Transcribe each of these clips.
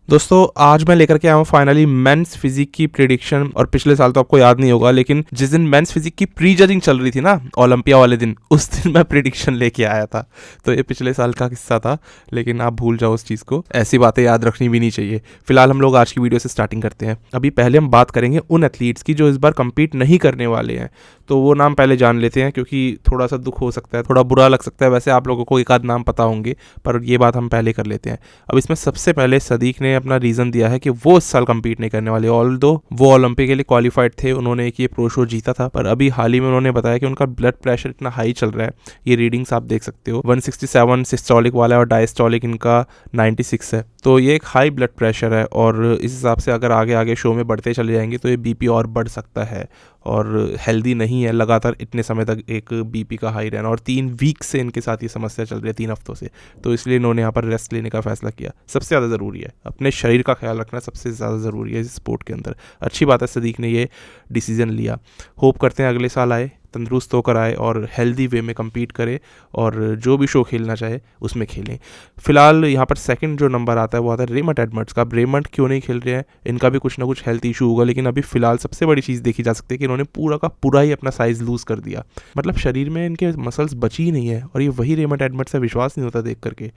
दोस्तों आज मैं लेकर के आया हूँ फाइनली मेंस फिजिक की प्रिडिक्शन। और पिछले साल तो आपको याद नहीं होगा, लेकिन जिस दिन मेंस फिजिक की प्री जजिंग चल रही थी ना ओलंपिया वाले दिन, उस दिन मैं प्रिडिक्शन लेके आया था। तो ये पिछले साल का किस्सा था, लेकिन आप भूल जाओ उस चीज़ को। ऐसी बातें याद रखनी भी नहीं चाहिए। फिलहाल हम लोग आज की वीडियो से स्टार्टिंग करते हैं। अभी पहले हम बात करेंगे उन एथलीट्स की जो इस बार कम्पीट नहीं करने वाले हैं। तो वो नाम पहले जान लेते हैं, क्योंकि थोड़ा सा दुख हो सकता है, थोड़ा बुरा लग सकता है। वैसे आप लोगों को एक आध नाम पता होंगे, पर ये बात हम पहले कर लेते हैं। अब इसमें सबसे पहले सदीक ने अपना रीज़न दिया है कि वो इस साल कम्पीट नहीं करने वाले। ऑल्दो वो ओलंपिक के लिए क्वालिफाइड थे, उन्होंने एक ये प्रो शो जीता था, पर अभी हाल ही में उन्होंने बताया कि उनका ब्लड प्रेशर इतना हाई चल रहा है। ये रीडिंग्स आप देख सकते हो, 167 सिस्टोलिक वाला है और डायस्टोलिक इनका 96 है। तो ये एक हाई ब्लड प्रेशर है, और इस हिसाब से अगर आगे आगे शो में बढ़ते चले जाएंगे तो ये बीपी और बढ़ सकता है, और हेल्दी नहीं है लगातार इतने समय तक एक बीपी का हाई रहना। और 3 वीक से इनके साथ ये समस्या चल रही है, 3 हफ्तों से। तो इसलिए इन्होंने यहाँ पर रेस्ट लेने का फैसला किया। सबसे ज़्यादा ज़रूरी है, अपने शरीर का ख्याल रखना सबसे ज़्यादा ज़रूरी है इस स्पोर्ट के अंदर। अच्छी बात है सदीक ने ये डिसीजन लिया। होप करते हैं अगले साल आए, तंदुरुस्त होकर आए और हेल्दी वे में कम्पीट करे, और जो भी शो खेलना चाहे उसमें खेलें। फिलहाल यहाँ पर सेकंड जो नंबर आता है वो आता है रेमंड एडमंड्स का। अब रेमंड क्यों नहीं खेल रहे हैं, इनका भी कुछ ना कुछ हेल्थ इशू होगा, लेकिन अभी फिलहाल सबसे बड़ी चीज़ देखी जा सकती है कि इन्होंने पूरा का पूरा ही अपना साइज़ लूज़ कर दिया। मतलब शरीर में इनके मसल्स बची ही नहीं है, और ये वही रेमंड एडमंड्स से विश्वास नहीं होता देख करके।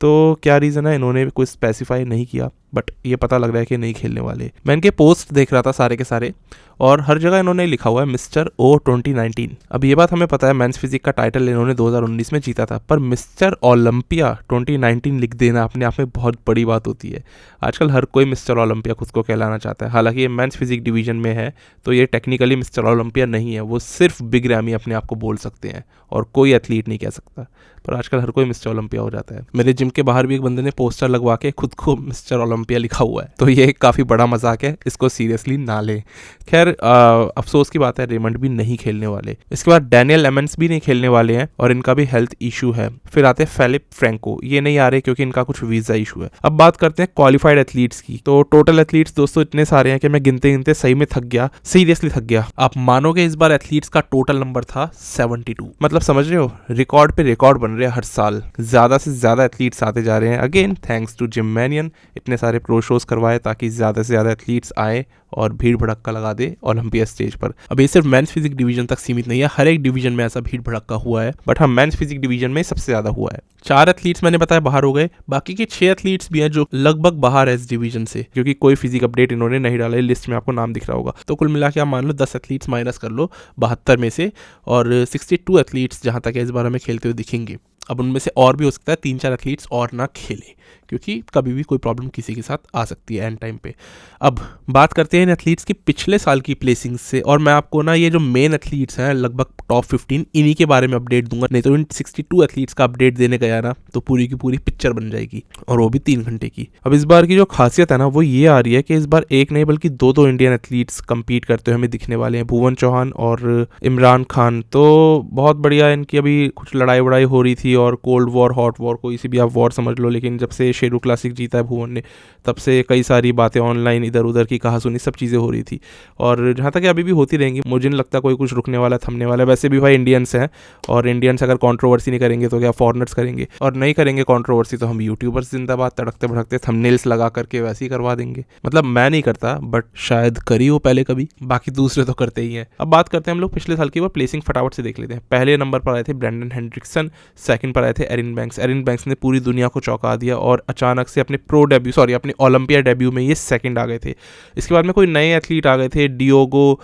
तो क्या रीज़न है, इन्होंने कोई स्पेसिफाई नहीं किया, बट ये पता लग रहा है कि नहीं खेलने वाले। मैं इनके पोस्ट देख रहा था सारे के सारे, और हर जगह इन्होंने लिखा हुआ है मिस्टर ओ 2019। अब ये बात हमें पता है मेंस फिजिक का टाइटल इन्होंने 2019 में जीता था, पर मिस्टर ओलंपिया 2019 लिख देना अपने आप में बहुत बड़ी बात होती है। आजकल हर कोई मिस्टर ओलंपिया खुद को कहलाना चाहता है। हालांकि ये मेंस फिजिक डिवीजन में है, तो ये टेक्निकली मिस्टर ओलंपिया नहीं है, वो सिर्फ बिग रैमी अपने आप को बोल सकते हैं, और कोई एथलीट नहीं कह सकता। पर आजकल हर कोई मिस्टर ओलंपिया हो जाता है। मेरे जिम के बाहर भी एक बंदे ने पोस्टर लगवा के खुद को मिस्टर ओलंपिया लिखा हुआ है, तो ये काफ़ी बड़ा मजाक है, इसको सीरियसली ना लें। खैर अफसोस की बात है रेमंड भी नहीं खेलने वाले। इसके बाद डैनियल एमंस भी नहीं खेलने वाले हैं, और इनका भी हेल्थ इशू है। फिर आते हैं फिलिप फ्रैंको, ये नहीं आ रहे क्योंकि इनका कुछ वीज़ा इशू है। अब बात करते हैं क्वालिफाइड एथलीट्स की। तो टोटल एथलीट्स दोस्तों इतने सारे हैं कि मैं गिनते गिनते सही में थक गया, सीरियसली थक गया। आप मानोगे इस बार एथलीट्स का टोटल नंबर था 72। मतलब समझ रहे हो, रिकॉर्ड पे रिकॉर्ड बन रहे हैं हर साल। ज़्यादा से ज़्यादा एथलीट्स आते जा रहे हैं। अगेन थैंक्स टू जिम मैनियन, इतने सारे प्रो शोज करवाए ताकि ज़्यादा से ज़्यादा एथलीट्स आए और भीड़ भड़क्का लगा दे ओलंपिया स्टेज पर। अब ये सिर्फ मेंस फिजिक डिवीजन तक सीमित नहीं है, हर एक डिवीजन में ऐसा भीड़ भड़क्का हुआ है, बट हाँ मेंस फिजिक डिवीजन में सबसे ज़्यादा हुआ है। 4 एथलीट्स मैंने बताया बाहर हो गए, बाकी के 6 एथलीट्स भी हैं जो लगभग बाहर है इस डिवीजन से, क्योंकि कोई फिजिक अपडेट इन्होंने नहीं डाला है। लिस्ट में आपको नाम दिख रहा होगा। तो कुल मिला के आप मान लो 10 एथलीट्स माइनस कर लो 72 में से, और 62 एथलीट्स जहाँ तक इस बार हमें खेलते हुए दिखेंगे। अब उनमें से और भी हो सकता है 3-4 एथलीट्स और ना खेलें, क्योंकि कभी भी कोई प्रॉब्लम किसी के साथ आ सकती है एंड टाइम पे। अब बात करते हैं इन एथलीट्स की पिछले साल की प्लेसिंग्स से, और मैं आपको ना ये जो मेन एथलीट्स हैं लगभग टॉप 15 इन्हीं के बारे में अपडेट दूंगा। नहीं तो इन 62 एथलीट्स का अपडेट देने गया ना तो पूरी की पूरी पिक्चर बन जाएगी, और वो भी 3 घंटे की। अब इस बार की जो खासियत है ना वो ये आ रही है कि इस बार एक नहीं बल्कि 2 इंडियन एथलीट्स कम्पीट करते हुए हमें दिखने वाले हैं, भुवन चौहान और इमरान खान। तो बहुत बढ़िया, इनकी अभी कुछ लड़ाई वड़ाई हो रही थी, और कोल्ड वॉर हॉट वॉर कोई सी भी आप वॉर समझ लो, लेकिन जब से शेरू क्लासिक जीता है भुवन ने, तब से कई सारी बातें ऑनलाइन इधर उधर की कहा सुनी सब चीज़ें हो रही थी, और जहाँ तक अभी भी होती रहेंगी। मुझे नहीं लगता कोई कुछ रुकने वाला थमने वाला। वैसे भी भाई इंडियंस हैं, और इंडियंस अगर कंट्रोवर्सी नहीं करेंगे तो क्या फॉरेनर्स करेंगे, और नहीं करेंगे कंट्रोवर्सी तो हम यूट्यूबर्स जिंदाबाद तड़कते भड़कते थंबनेल्स लगा करके वैसे ही करवा देंगे। मतलब मैं नहीं करता, बट शायद करी हो पहले कभी, बाकी दूसरे तो करते ही हैं। अब बात करते हैं हम लोग पिछले साल की, वो प्लेसिंग फटाफट से देख लेते हैं। पहले नंबर पर आए थे ब्रैंडन हेंड्रिक्सन, सेकंड पर आए थे एरिन बैंक्स। एरिन बैंक्स ने पूरी दुनिया को चौंका दिया, और अचानक से अपने अपने ओलंपिया डेब्यू में ये सेकंड आ गए थे। इसके बाद में कोई नए एथलीट आ गए थे, डियोगो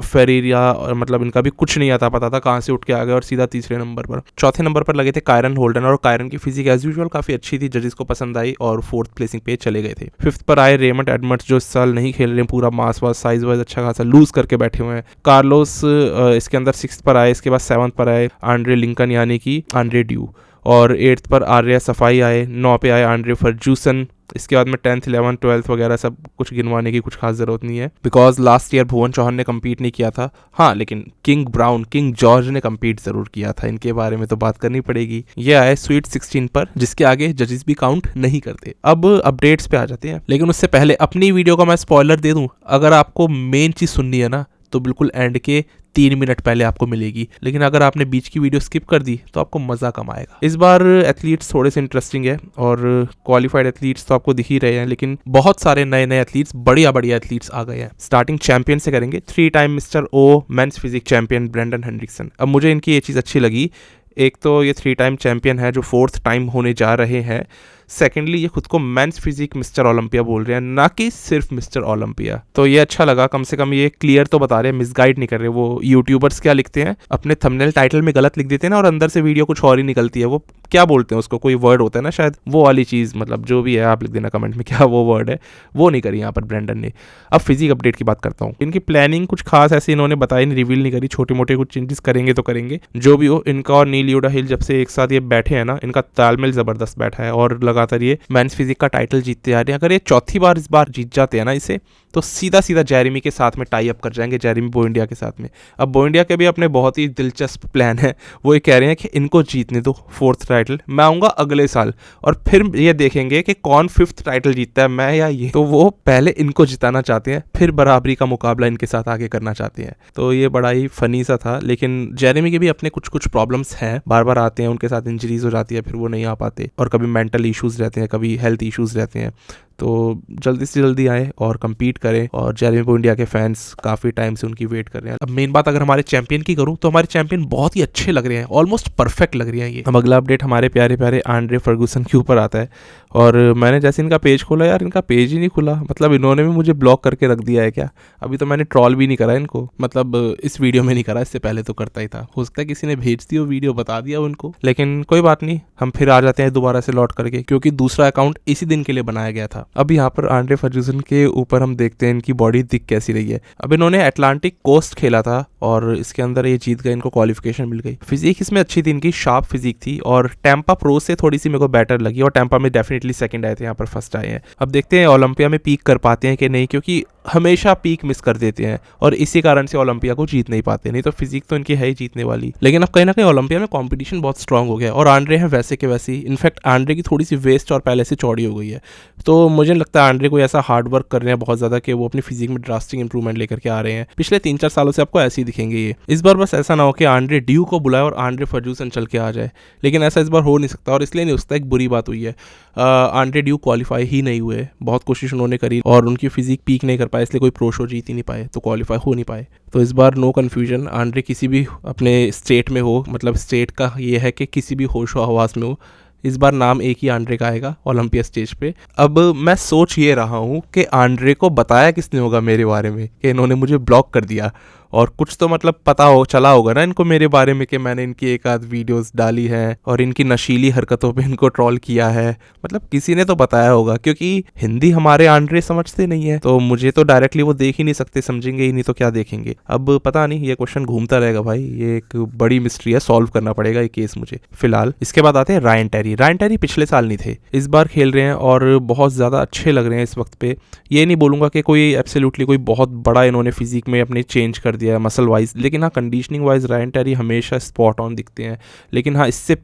फेरेरा, और मतलब इनका भी कुछ नहीं आता पता था कहाँ से उठ के आ गए, और सीधा तीसरे नंबर पर। चौथे नंबर पर लगे थे कायरन होल्डन, और कायरन की फिजिक एज यूजुअल काफ़ी अच्छी थी, जजेस को पसंद आई, और 4th प्लेसिंग पे चले गए थे। 5th पर आए रेमंड एडमंड्स, जो इस साल नहीं खेल रहे हैं, पूरा मास वास साइज वाइज अच्छा खासा लूज करके बैठे हुए हैं। कार्लोस इसके अंदर 6th पर आए। इसके बाद 7th पर आए आंड्रे लिंकन यानी कि आंड्रे ड्यू, और 8th पर आर्या सफाई आए। 9 पे आए आंड्रे फर्जूसन। इसके बाद में 10th 11th 12th वगैरह सब कुछ गिनवाने की कुछ खास जरूरत नहीं है, बिकॉज लास्ट ईयर भुवन चौहान ने कम्पीट नहीं किया था। हाँ, लेकिन किंग जॉर्ज ने कम्पीट जरूर किया था, इनके बारे में तो बात करनी पड़ेगी। ये आए स्वीट 16 पर, जिसके आगे जजेस भी काउंट नहीं करते। अब अपडेट्स पे आ जाते हैं, लेकिन उससे पहले अपनी वीडियो का मैं स्पॉइलर दे दूं, अगर आपको मेन चीज सुननी है ना तो बिल्कुल एंड के 3 मिनट पहले आपको मिलेगी, लेकिन अगर आपने बीच की वीडियो स्किप कर दी तो आपको मजा कम आएगा। इस बार एथलीट्स थोड़े से इंटरेस्टिंग है और क्वालिफाइड एथलीट्स तो आपको दिख ही रहे हैं, लेकिन बहुत सारे नए नए एथलीट्स, बढ़िया बढ़िया एथलीट्स आ गए हैं। स्टार्टिंग चैंपियन से करेंगे, 3 time mister O men's physique champion Brendan Henriksen. अब मुझे इनकी ये चीज़ अच्छी लगी, एक तो ये 3 टाइम चैंपियन है जो 4th टाइम होने जा रहे हैं। सेकेंडली ये खुद को मेंस फिजिक मिस्टर ओलंपिया बोल रहे हैं, ना कि सिर्फ मिस्टर ओलंपिया। तो ये अच्छा लगा, कम से कम ये क्लियर तो बता रहे हैं, मिसगाइड नहीं कर रहे। वो यूट्यूबर्स क्या लिखते हैं, अपने थंबनेल टाइटल में गलत लिख देते हैं ना, और अंदर से वीडियो कुछ और ही निकलती है। वो क्या बोलते हैं उसको, कोई वर्ड होता है ना शायद, वो वाली चीज़, मतलब जो भी है आप लिख देना कमेंट में क्या वो वर्ड है, वो नहीं करी यहाँ पर ब्रेंडन ने। अब फिजिक अपडेट की बात करता हूँ। इनकी प्लानिंग कुछ खास ऐसे इन्होंने बताई नहीं, रिवील नहीं करी, छोटे मोटे कुछ चेंजेस करेंगे तो करेंगे। जो भी हो, इनका और नील यूडा हिल जब से एक साथ ये बैठे हैं ना, इनका तालमेल जबरदस्त बैठा है और लगातार ये मेंस फिजिक का टाइटल जीतते आ रहे हैं। अगर ये चौथी बार इस बार जीत जाते हैं ना इसे, तो सीधा सीधा जेरेमी के साथ में टाई अप कर जाएंगे, जेरेमी बोइंडिया के साथ में। अब बोइंडिया के भी अपने बहुत ही दिलचस्प प्लान है, वो ये कह रहे हैं कि इनको जीतने दो 4th टाइटल, मैं आऊँगा अगले साल और फिर ये देखेंगे कि कौन 5th टाइटल जीतता है, मैं या ये। तो वो पहले इनको जिताना चाहते हैं, फिर बराबरी का मुकाबला इनके साथ आगे करना चाहते हैं। तो ये बड़ा ही फनी सा था, लेकिन जेरेमी के भी अपने कुछ कुछ प्रॉब्लम्स हैं, बार बार आते हैं, उनके साथ इंजरीज हो जाती है, फिर वो नहीं आ पाते, और कभी मेंटल इश्यूज रहते हैं, कभी हेल्थ इश्यूज रहते हैं। तो जल्दी से जल्दी आए और कम्पीट करें, और जेरेमी बोइंडिया के फैंस काफ़ी टाइम से उनकी वेट कर रहे हैं। अब मेन बात अगर हमारे चैंपियन की करूँ तो हमारे चैंपियन बहुत ही अच्छे लग रहे हैं, ऑलमोस्ट परफेक्ट लग रहे हैं ये। अब अगला अपडेट हमारे प्यारे प्यारे आंड्रे फर्गूसन के ऊपर आता है, और मैंने जैसे इनका पेज खोला, यार इनका पेज ही नहीं खुला, मतलब इन्होंने भी मुझे ब्लॉक करके रख दिया है क्या। अभी तो मैंने ट्रॉल भी नहीं करा इनको, मतलब इस वीडियो में नहीं करा, इससे पहले तो करता ही था। हो सकता है किसी ने भेज दी हो वीडियो, बता दिया उनको, लेकिन कोई बात नहीं, हम फिर आ जाते हैं दोबारा से लौट करके, क्योंकि दूसरा अकाउंट इसी दिन के लिए बनाया गया था। अब यहाँ पर आंड्रे फर्गूसन के ऊपर हम देखते हैं इनकी बॉडी दिख कैसी रही है। अब इन्होंने एटलांटिक कोस्ट खेला था और इसके अंदर ये जीत गए, इनको क्वालिफिकेशन मिल गई। फिजिक इसमें अच्छी थी, इनकी शार्प फिजिक थी, और टैंपा प्रो से थोड़ी सी मेरे को बेटर लगी, और टैंपा में डेफिनेटली सेकंड आए थे, यहाँ पर फर्स्ट आए हैं। अब देखते हैं ओलंपिया में पीक कर पाते हैं कि नहीं, क्योंकि हमेशा पीक मिस कर देते हैं और इसी कारण से ओलंपिया को जीत नहीं पाते। नहीं तो फिजिक तो इनकी है ही जीतने वाली, लेकिन अब कहीं ना कहीं ओलंपिया में कंपटीशन बहुत स्ट्रांग हो गया और आंड्रे हैं वैसे के वैसे ही। इनफैक्ट आंड्रे की थोड़ी सी वेस्ट और पहले से चौड़ी हो गई है, तो मुझे लगता है आंड्रे को ऐसा हार्ड वर्क कर रहे हैं बहुत ज़्यादा कि वो अपनी फिजिक में ड्रास्टिक इंप्रूवमेंट लेकर के आ रहे हैं। पिछले 3-4 सालों से आपको ऐसे ही दिखेंगे ये। इस बार बस ऐसा ना हो कि आंड्रे ड्यू को बुलाए और आंड्रे फर्गूसन चल के आ जाए, लेकिन ऐसा इस बार हो नहीं सकता, और इसलिए नहीं हो सकता, एक बुरी बात हुई है, आंड्रे ड्यू क्वालिफाई ही नहीं हुए। बहुत कोशिश उन्होंने करी और उनकी फिजिक पीक नहीं कर पाए, इसलिए कोई प्रो शो जीत ही नहीं पाए, तो क्वालिफाई हो नहीं पाए। तो इस बार नो कन्फ्यूजन, आंड्रे किसी भी अपने स्टेट में हो, मतलब स्टेट का ये है कि किसी भी होशो हवास में हो, इस बार नाम एक ही आंड्रे का आएगा ओलंपिया स्टेज पे। अब मैं सोच ये रहा हूँ कि आंड्रे को बताया किसने होगा मेरे बारे में कि इन्होंने मुझे ब्लॉक कर दिया, और कुछ तो मतलब पता हो चला होगा ना इनको मेरे बारे में कि मैंने इनकी एक आध वीडियोस डाली हैं और इनकी नशीली हरकतों पे इनको ट्रोल किया है, मतलब किसी ने तो बताया होगा, क्योंकि हिंदी हमारे आंड्रे समझते नहीं है, तो मुझे तो डायरेक्टली वो देख ही नहीं सकते, समझेंगे ही नहीं तो क्या देखेंगे। अब पता नहीं, ये क्वेश्चन घूमता रहेगा भाई, ये एक बड़ी मिस्ट्री है, सॉल्व करना पड़ेगा ये केस मुझे फिलहाल। इसके बाद आते हैं रायन टेरी। रायन टेरी पिछले साल नहीं थे, इस बार खेल रहे हैं और बहुत ज़्यादा अच्छे लग रहे हैं इस वक्त पे। ये नहीं बोलूँगा कि कोई एब्सोल्युटली कोई बहुत बड़ा इन्होंने फिजिक में अपने चेंज कर दिया है मसल वाइज, लेकिन हाँ कंडीशनिंग वाइज रायन टेरी हमेशा स्पॉट ऑन दिखते हैं। लेकिन हाँ इससे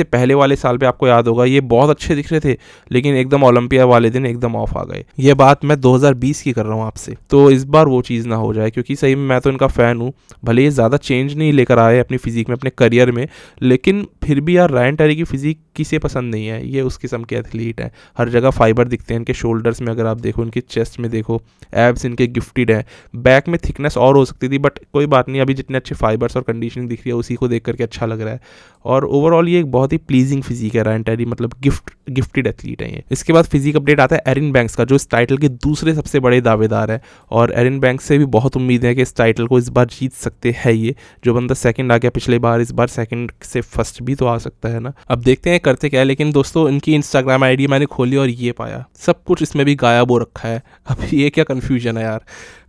पहले वाले साल पे आपको याद होगा ये बहुत अच्छे दिख रहे थे, लेकिन एकदम ओलंपिया वाले दिन एकदम ऑफ आ गए। ये बात मैं 2020 की कर रहा हूँ आपसे, तो इस बार वो चीज़ ना हो जाए, क्योंकि सही में मैं तो इनका फ़ैन हूँ। भले ये ज़्यादा चेंज नहीं लेकर आए अपनी फिजिक में अपने करियर में, लेकिन फिर भी यार रायन टेरी की फिजिक किसे पसंद नहीं है। ये उस किस्म के एथलीट हैं, हर जगह फाइबर दिखते हैं इनके शोल्डर्स में, अगर आप देखो इनकी चेस्ट में देखो, एब्स इनके गिफ्टेड हैं, बैक में थिकनेस और हो सकती थी, बट कोई बात नहीं, अभी जितने अच्छे फाइबर्स और कंडीशनिंग दिख रही है उसी को देख करके अच्छा लग रहा है। और ओवरऑल ये एक बहुत ही प्लीजिंग फिजिक है रायन टेरी, मतलब गिफ्टेड एथलीट है ये। इसके बाद फिजिक अपडेट आता है एरिन बैंक्स का, जो इस टाइटल के दूसरे सबसे बड़े दावेदार है, और एरिन बैंक्स से भी बहुत उम्मीद है कि इस टाइटल को इस बार जीत सकते हैं ये। जो बंदा सेकंड आ गया पिछले बार, इस बार सेकंड से फर्स्ट भी तो आ सकता है ना। अब देखते हैं करते क्या है, लेकिन दोस्तों इनकी इंस्टाग्राम आईडी मैंने खोली और ये पाया सब कुछ इसमें भी गायब हो रखा है। अब ये क्या कन्फ्यूजन है यार,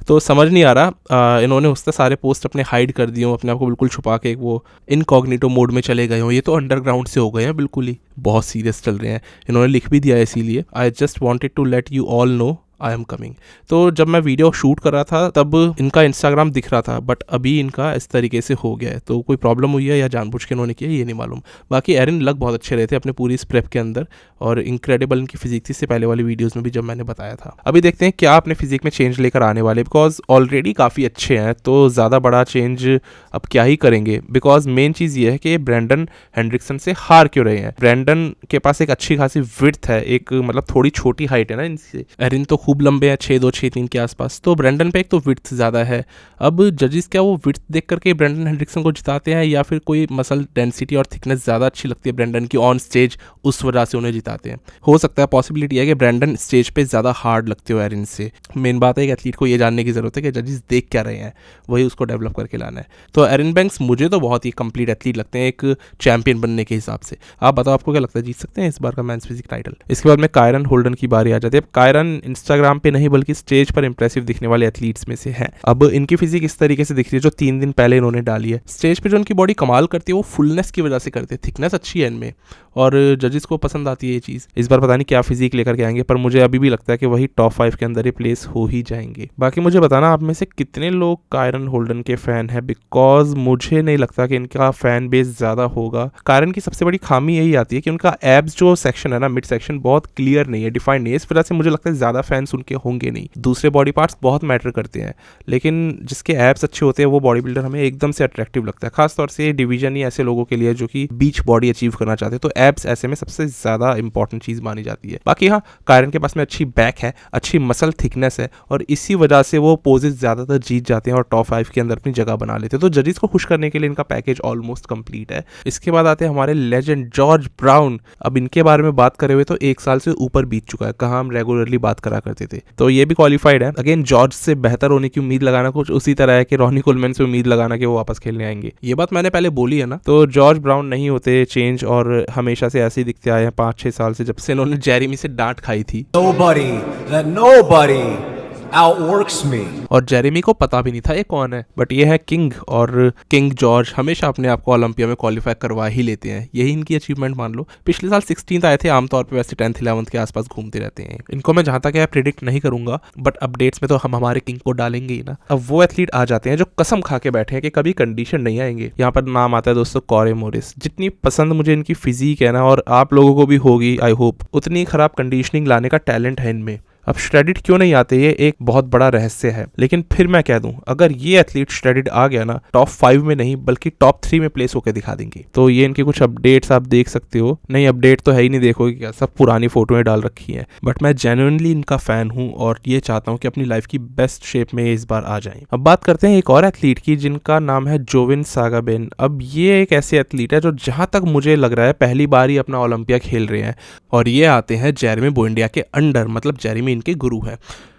तो समझ नहीं आ रहा। इन्होंने उससे सारे पोस्ट अपने हाइड कर दिए हों, अपने आप को बिल्कुल छुपा के वो इनकॉग्निटो मोड में चले गए हों। ये तो अंडरग्राउंड से हो गए हैं बिल्कुल ही, बहुत सीरियस चल रहे हैं। इन्होंने लिख भी दिया है इसीलिए, I just wanted to let you all know I am coming. तो जब मैं वीडियो शूट कर रहा था तब इनका इंस्टाग्राम दिख रहा था, बट अभी इनका इस तरीके से हो गया है। तो कोई प्रॉब्लम हुई है या जानबूझ के इन्होंने किया ये नहीं मालूम। बाकी एरिन लग बहुत अच्छे रहे थे अपने पूरी इस प्रेप के अंदर, और इंक्रेडिबल इनकी फिजिक थी, इससे पहले वाली वीडियोस में भी जब मैंने बताया था। अभी देखते हैं क्या अपने फिजिक में चेंज लेकर आने वाले, बिकॉज ऑलरेडी काफ़ी अच्छे हैं, तो ज़्यादा बड़ा चेंज अब क्या ही करेंगे। बिकॉज मेन चीज़ ये है कि ब्रैंडन हेंड्रिक्सन से हार क्यों रहे हैं। ब्रैंडन के पास एक अच्छी खासी विड्थ है, एक मतलब थोड़ी छोटी हाइट है ना इनसे। एरिन तो खूब लंबे हैं, 6'2", 6'3" के आसपास, तो ब्रैंडन पे एक तो विड्थ ज़्यादा है। अब जजेस क्या वो विड्थ देख करके ब्रैंडन हेंड्रिक्सन को जिताते हैं, या फिर कोई मसल डेंसिटी और थिकनेस ज़्यादा अच्छी लगती है ब्रैंडन की ऑन स्टेज, उस वजह से उन्हें जिताते हैं। हो सकता है, पॉसिबिलिटी है कि ब्रैंडन स्टेज पे ज़्यादा हार्ड लगते हो एरिन से। मेन बात है एक एथलीट को ये जानने की ज़रूरत है कि जजेस देख क्या रहे हैं, वही उसको डेवलप करके लाना है। तो एरिन बैंक्स मुझे तो बहुत ही कंप्लीट एथलीट लगते हैं एक चैंपियन बनने के हिसाब से। आप बताओ आपको क्या लगता है, जीत सकते हैं इस बार का मेंस फिजिक टाइटल? इसके बाद में कायरन होल्डन की बारी आ जाती है। अब कायरन इंस्टाग्राम पे नहीं बल्कि स्टेज पर इंप्रेसिव दिखने वाले एथलीट्स में से हैं। अब इनकी फिजिक इस तरीके से दिख रही है जो 3 दिन पहले इन्होंने डाली है। स्टेज पे जो उनकी बॉडी कमाल करती है वो फुलनेस की वजह से करते हैं, थिकनेस अच्छी है इनमें, और जजेस को पसंद आती है ये चीज़। इस बार पता नहीं क्या फिजिक लेकर के आएंगे, पर मुझे अभी भी लगता है कि वही टॉप 5 के अंदर ही प्लेस हो ही जाएंगे। बाकी मुझे बताना आप में से कितने लोग कायरन होल्डन के फैन हैं, बिकॉज मुझे नहीं लगता कि इनका फैन बेस ज़्यादा होगा। कायरन की सबसे बड़ी खामी यही आती है कि उनका एब्स जो सेक्शन है ना, मिड सेक्शन, बहुत क्लियर नहीं है, डिफाइंड नहीं है। इस वजह से मुझे लगता है ज़्यादा फैंस उनके होंगे नहीं। दूसरे बॉडी पार्ट्स बहुत मैटर करते हैं, लेकिन जिसके एब्स अच्छे होते हैं वो बॉडी बिल्डर हमें एकदम से अट्रैक्टिव लगता है। खासतौर से डिवीजन ही ऐसे लोगों के लिए जो कि बीच बॉडी अचीव करना चाहते हैं, तो एब्स ऐसे में सबसे ज़्यादा इंपॉर्टेंट चीज़ मानी जाती है। बाकी हाँ, कायरन के पास में अच्छी बैक है, अच्छी मसल थिकनेस है, और इसी वजह से वो पोजेस ज़्यादातर जीत जाते हैं और टॉप 5 के अंदर अपनी जगह बना लेते हैं। तो जजेस को खुश करने के लिए इनका पैकेज ऑलमोस्ट कंप्लीट है। इसके बाद आते हैं हमारे लेजेंड जॉर्ज ब्राउन। अब इनके बारे में बात करे हुए तो 1 साल से ऊपर बीत चुका है, कहाँ हम रेगुलरली बात करा करते थे, तो ये भी क्वालिफाइड है। अगेन जॉर्ज से बेहतर होने की उम्मीद लगाना कुछ उसी तरह है कि रॉनी कोलमैन से उम्मीद लगाना कि वो वापस खेलने आएंगे। ये बात मैंने पहले बोली है ना। तो जॉर्ज ब्राउन नहीं होते चेंज, और हमेशा से ऐसे ही दिखते आए हैं 5-6 साल से, जब से इन्होंने जेरेमी से डांट खाई थी। Nobody outworks me. और जेरेमी को पता भी नहीं था ये कौन है, बट ये है किंग, और किंग जॉर्ज हमेशा अपने आप को ओलंपिया में क्वालिफाई करवा ही लेते हैं। यही इनकी अचीवमेंट मान लो। पिछले साल 16th आए थे, आमतौर पे वैसे 10th 11th के आसपास घूमते रहते हैं। इनको मैं जहां तक है प्रिडिक्ट नहीं करूंगा, बट अपडेट्स में तो हम हमारे किंग को डालेंगे ही ना। अब वो एथलीट आ जाते हैं जो कसम खा के बैठे हैं कि कभी कंडीशन नहीं आएंगे। यहाँ पर नाम आता है दोस्तों कॉरे मोरिस। जितनी पसंद मुझे इनकी फिजिक है ना, और आप लोगों को भी होगी आई होप, उतनी खराब कंडीशनिंग लाने का टैलेंट है इनमें। अब श्रेडिड क्यों नहीं आते ये एक बहुत बड़ा रहस्य है, लेकिन फिर मैं कह दूं अगर ये एथलीट श्रेडिड आ गया ना, टॉप 5 में नहीं बल्कि टॉप 3 में प्लेस होकर दिखा देंगे। तो ये इनकी कुछ अपडेट्स आप देख सकते हो। नहीं अपडेट तो है ही नहीं, देखोगे क्या, सब पुरानी फोटोएं डाल रखी हैं। बट मैं जेन्युइनली इनका फैन हूं और ये चाहता हूं कि अपनी लाइफ की बेस्ट शेप में इस बार आ जाएं। अब बात करते हैं एक और एथलीट की जिनका नाम है जोविन सागाबेन। अब ये एक ऐसे एथलीट है जो जहां तक मुझे लग रहा है पहली बार ही अपना ओलंपिया खेल रहे हैं, और ये आते हैं जेरेमी बोइंडिया के अंडर, मतलब जेरेमी इनके गुरु है।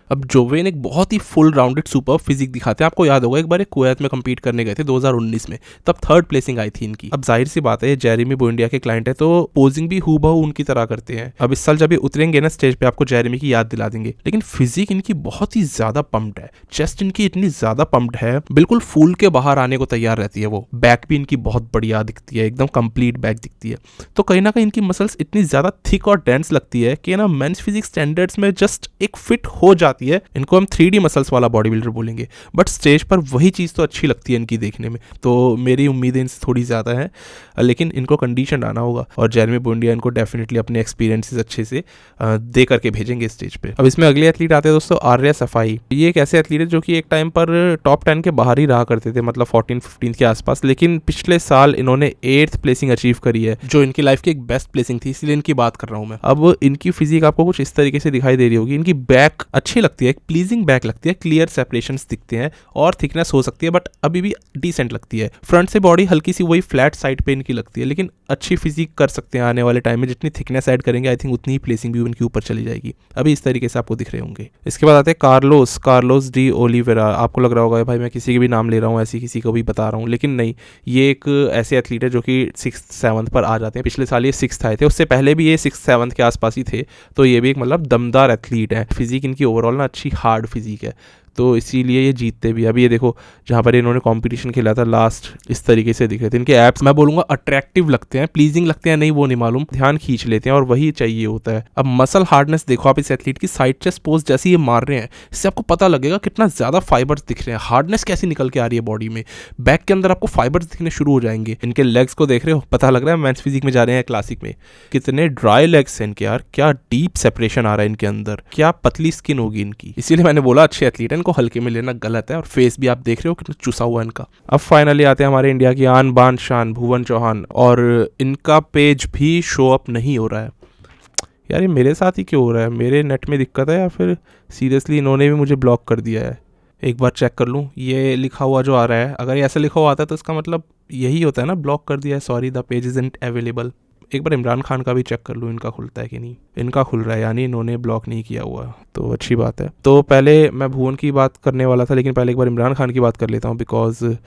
अब जोवेन एक बहुत ही फुल राउंडेड सुपर फिजिक दिखाते हैं। आपको याद होगा एक बार एक कुवैत में कम्पीट करने गए थे 2019 में, तब 3rd प्लेसिंग आई थी इनकी। अब जाहिर सी बात है जेरेमी बोइंडिया के क्लाइंट है, तो पोजिंग भी हूबहू उनकी तरह करते हैं। अब इस साल जब ये उतरेंगे ना स्टेज पे आपको जेरेमी की याद दिला देंगे। लेकिन फिजिक इनकी बहुत ही ज्यादा पम्प्ड है, चेस्ट इनकी इतनी ज्यादा पम्प्ड है, बिल्कुल फूल के बाहर आने को तैयार रहती है वो। बैक भी इनकी बहुत बढ़िया दिखती है, एकदम कंप्लीट बैक दिखती है। तो कहीं ना कहीं इनकी मसल्स इतनी ज्यादा थिक और डेंस लगती है कि ना मेंस फिजिक स्टैंडर्ड्स में जस्ट एक फिट हो जाती है। इनको हम 3D मसल्स वाला बॉडी बिल्डर बोलेंगे, बट स्टेज पर वही चीज़ तो अच्छी लगती है इनकी देखने में। तो मेरी उम्मीदें इनसे थोड़ी ज़्यादा हैं, लेकिन इनको कंडीशन आना होगा, और जेरेमी बोइंडिया इनको डेफिनेटली अपने एक्सपीरियंसेस अच्छे से दे करके भेजेंगे स्टेज पे। अब इसमें अगले एथलीट आते हैं दोस्तों आर्या सफाई। ये एक ऐसे एथलीट है जो कि एक टाइम पर टॉप 10 के बाहर ही रहा करते थे, मतलब 14-15 के आसपास, लेकिन पिछले साल इन्होंने 8th प्लेसिंग अचीव करी है, जो इनकी लाइफ की एक बेस्ट प्लेसिंग थी, इसलिए इनकी बात कर रहा हूँ मैं। अब इनकी फिजिक आपको कुछ इस तरीके से दिखाई दे रही होगी। इनकी बैक अच्छी लगती है, प्लीजिंग बैक लगती है, क्लियर सेपरेशंस दिखते हैं, और थिकनेस हो सकती है बट अभी भी डिसेंट लगती है। फ्रंट से बॉडी हल्की सी वही फ्लैट साइड पे इनकी लगती है, लेकिन अच्छी फिजिक कर सकते हैं आने वाले टाइम में। जितनी थिकनेस ऐड करेंगे आई थिंक उतनी ही प्लेसिंग भी उनकी ऊपर चली जाएगी। अभी इस तरीके से आपको दिख रहे होंगे। इसके बाद आते हैं कार्लोस डी ओलिवेरा। आपको लग रहा होगा भाई मैं किसी के भी नाम ले रहा हूँ, ऐसी किसी को भी बता रहा हूँ, लेकिन नहीं, ये एक ऐसे एथलीट है जो कि 6th 7th पर आ जाते हैं। पिछले साल ये 6th आए थे, उससे पहले भी ये 6th 7th के आसपास ही थे। तो ये भी एक मतलब दमदार एथलीट है। फिजिक इनकी ओवरऑल ना अच्छी हार्ड फिजिक है, तो इसीलिए ये जीतते भी। अभी ये देखो जहाँ पर इन्होंने कंपटीशन खेला था लास्ट, इस तरीके से दिख रहे थे। इनके एप्स मैं बोलूँगा अट्रैक्टिव लगते हैं, प्लीजिंग लगते हैं नहीं वो नहीं मालूम, ध्यान खींच लेते हैं और वही चाहिए होता है। अब मसल हार्डनेस देखो आप इस एथलीट की, साइड चेस्ट पोज जैसे ये मार रहे हैं इससे आपको पता लगेगा कितना ज़्यादा फाइबर्स दिख रहे हैं, हार्डनेस कैसी निकल के आ रही है बॉडी में, बैक के अंदर आपको फाइबर्स दिखने शुरू हो जाएंगे। इनके लेग्स को देख रहे हो, पता लग रहा है मेंस फिजिक में जा रहे हैं क्लासिक में। कितने ड्राई लेग्स हैं इनके यार, क्या डीप सेपरेशन आ रहा है इनके अंदर, क्या पतली स्किन होगी इनकी। इसीलिए मैंने बोला अच्छे एथलीट है, इनको हल्के में लेना गलत है। और फेस भी आप देख रहे हो कितना चुसा हुआ इनका। अब फाइनली आते हैं हमारे इंडिया की आन बान शान भुवन चौहान, और इनका पेज भी शो अप नहीं हो रहा है यार। ये मेरे साथ ही क्यों हो रहा है, मेरे नेट में दिक्कत है या फिर सीरियसली इन्होंने भी मुझे ब्लॉक कर दिया है। एक बार चेक कर लूँ, ये लिखा हुआ जो आ रहा है, अगर ये ऐसा लिखा हुआ आता है तो इसका मतलब यही होता है ना, ब्लॉक कर दिया है, sorry the page isn't available. एक बार इमरान खान का भी चेक कर लूँ, इनका खुलता है कि नहीं। इनका खुल रहा है, यानी इन्होंने ब्लॉक नहीं किया हुआ, तो अच्छी बात है। तो पहले मैं भुवन की बात करने वाला था, लेकिन पहले एक बार इमरान खान की बात कर लेता हूँ, बिकॉज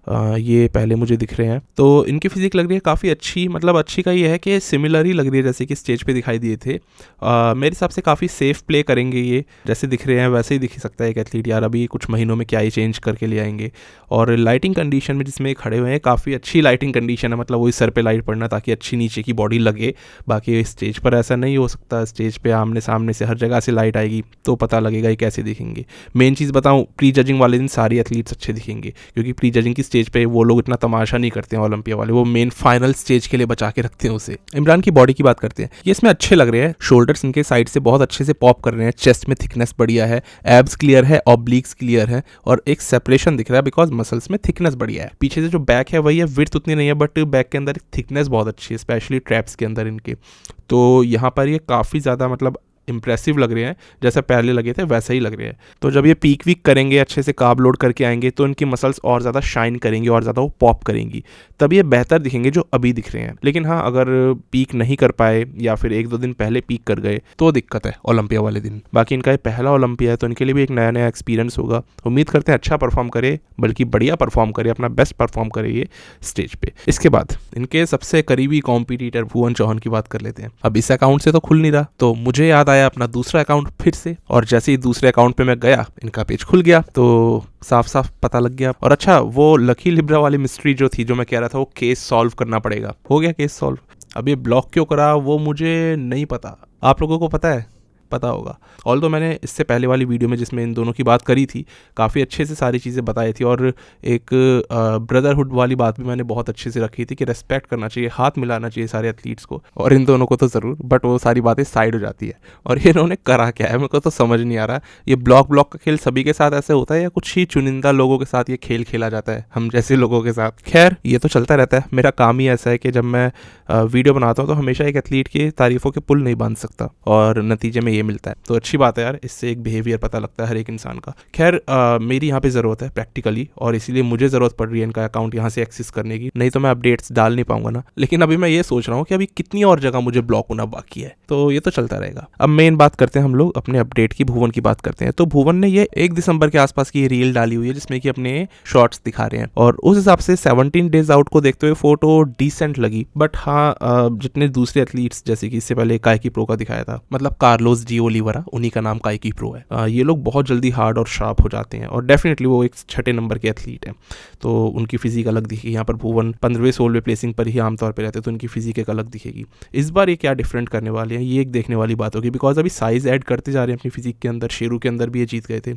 ये पहले मुझे दिख रहे हैं। तो इनकी फिजिक लग रही है काफ़ी अच्छी, मतलब अच्छी का ये है कि सिमिलर ही लग रही है जैसे कि स्टेज पे दिखाई दिए थे। मेरे हिसाब से काफ़ी सेफ प्ले करेंगे ये, जैसे दिख रहे हैं वैसे ही दिख सकता है एक एथलीट यार। अभी कुछ महीनों में क्या ही चेंज करके ले आएंगे। और लाइटिंग कंडीशन में जिसमें खड़े हुए हैं काफ़ी अच्छी लाइटिंग कंडीशन है, मतलब वही सर पे लाइट पड़ना ताकि अच्छी नीचे की बॉडी लगे। बाकी स्टेज पर ऐसा नहीं हो सकता, स्टेज पे आमने सामने से हर जगह से लाइट आएगी तो पता लगेगा ये कैसे दिखेंगे। मेन चीज़ बताऊँ, प्री जजिंग वाले दिन सारे एथलीट्स अच्छे दिखेंगे, क्योंकि प्री जजिंग की स्टेज पे वो लोग इतना तमाशा नहीं करते हैं ओलंपिया वाले, वो मेन फाइनल स्टेज के लिए बचा के रखते हैं उसे। इमरान की बॉडी की बात करते हैं, ये इसमें अच्छे लग रहे हैं। शोल्डर्स इनके साइड से बहुत अच्छे से पॉप कर रहे हैं, चेस्ट में थिकनेस बढ़िया है, एब्स क्लियर है, ऑब्लिक्स क्लियर है, और एक सेपरेशन दिख रहा है बिकॉज मसल्स में थिकनेस बढ़िया है। पीछे से जो बैक है वही है, विड्थ उतनी नहीं है, बट बैक के अंदर थिकनेस बहुत अच्छी है, स्पेशली ट्रैप्स के अंदर इनके। तो यहाँ पर ये काफ़ी ज़्यादा मतलब इंप्रेसिव लग रहे हैं, जैसा पहले लगे थे वैसा ही लग रहे हैं। तो जब ये पीक वीक करेंगे, अच्छे से कार्ब लोड करके आएंगे, तो इनकी मसल्स और ज़्यादा शाइन करेंगी और ज़्यादा वो पॉप करेंगी, तब ये बेहतर दिखेंगे जो अभी दिख रहे हैं। लेकिन हाँ, अगर पीक नहीं कर पाए या फिर 1-2 दिन पहले पीक कर गए तो दिक्कत है ओलंपिया वाले दिन। बाकी इनका ये पहला ओलंपिया है तो इनके लिए भी एक नया नया एक्सपीरियंस होगा। उम्मीद करते हैं अच्छा परफॉर्म करे, बल्कि बढ़िया परफॉर्म करे, अपना बेस्ट परफॉर्म करे ये स्टेज पे। इसके बाद इनके सबसे करीबी कॉम्पिटिटर भुवन चौहान की बात कर लेते हैं। अब इस अकाउंट से तो खुल नहीं रहा, तो मुझे याद आया अपना दूसरा अकाउंट फिर से, और जैसे ही दूसरे अकाउंट पे मैं गया इनका पेज खुल गया, तो साफ साफ पता लग गया। और अच्छा, वो लकी लिब्रा वाली मिस्ट्री जो थी, जो मैं कह रहा था वो केस सॉल्व करना पड़ेगा, हो गया केस सॉल्व। अब ये ब्लॉक क्यों करा वो मुझे नहीं पता, आप लोगों को पता है? पता होगा। ऑल्दो मैंने इससे पहले वाली वीडियो में जिसमें इन दोनों की बात करी थी, काफ़ी अच्छे से सारी चीज़ें बताई थी, और एक ब्रदरहुड वाली बात भी मैंने बहुत अच्छे से रखी थी कि रेस्पेक्ट करना चाहिए, हाथ मिलाना चाहिए सारे एथलीट्स को, और इन दोनों को तो ज़रूर, बट वो सारी बातें साइड हो जाती है। और ये इन्होंने करा क्या है मेरे को तो समझ नहीं आ रहा। ये ब्लॉक का खेल सभी के साथ ऐसे होता है या कुछ ही चुनिंदा लोगों के साथ ये खेल खेला जाता है, हम जैसे लोगों के साथ? खैर, ये तो चलता रहता है। मेरा काम ही ऐसा है कि जब मैं वीडियो बनाता हूँ तो हमेशा एक एथलीट की तारीफ़ों के पुल नहीं बांध सकता, और नतीजे में ये मिलता है। तो अच्छी बात है यार, इससे एक बिहेवियर पता लगता है हर एक इंसान का। खैर, मेरी यहाँ पे ज़रूरत है प्रैक्टिकली, और इसीलिए मुझे ज़रूरत पड़ रही है इनका अकाउंट यहाँ से एक्सेस करने की, नहीं तो मैं अपडेट्स डाल नहीं पाऊंगा ना। लेकिन अभी मैं ये सोच रहा हूँ कि अभी कितनी और जगह मुझे ब्लॉक होना बाकी है, तो ये तो चलता रहेगा। अब मेन बात करते हैं हम लोग अपने अपडेट की, भुवन की बात करते हैं। तो भुवन ने ये 1 दिसंबर के आसपास की रील डाली हुई है जिसमें कि अपने शॉर्ट्स दिखा रहे हैं, और उस हिसाब से 17 डेज आउट को देखते हुए फोटो डिसेंट लगी। बट हाँ, जितने दूसरे एथलीट्स, जैसे कि इससे पहले काइकी प्रो का दिखाया था, मतलब कार्लोस डी ओलिवेरा, उन्हीं का नाम काइकी प्रो है, ये लोग बहुत जल्दी हार्ड और शार्प हो जाते हैं, और डेफिनेटली वो एक 6 नंबर के एथलीट हैं, तो उनकी फिजिक अलग दिखेगी। यहाँ पर भुवन 15वें-16वें प्लेसिंग पर ही आमतौर पर रहते हैं, तो उनकी फिजिक एक अलग दिखेगी। इस बार ये क्या डिफरेंट करने वाले हैं, ये एक देखने वाली बात होगी, बिकॉज अभी साइज ऐड करते जा रहे हैं अपनी फिजिक के अंदर। शेरू के अंदर भी ये जीत गए थे,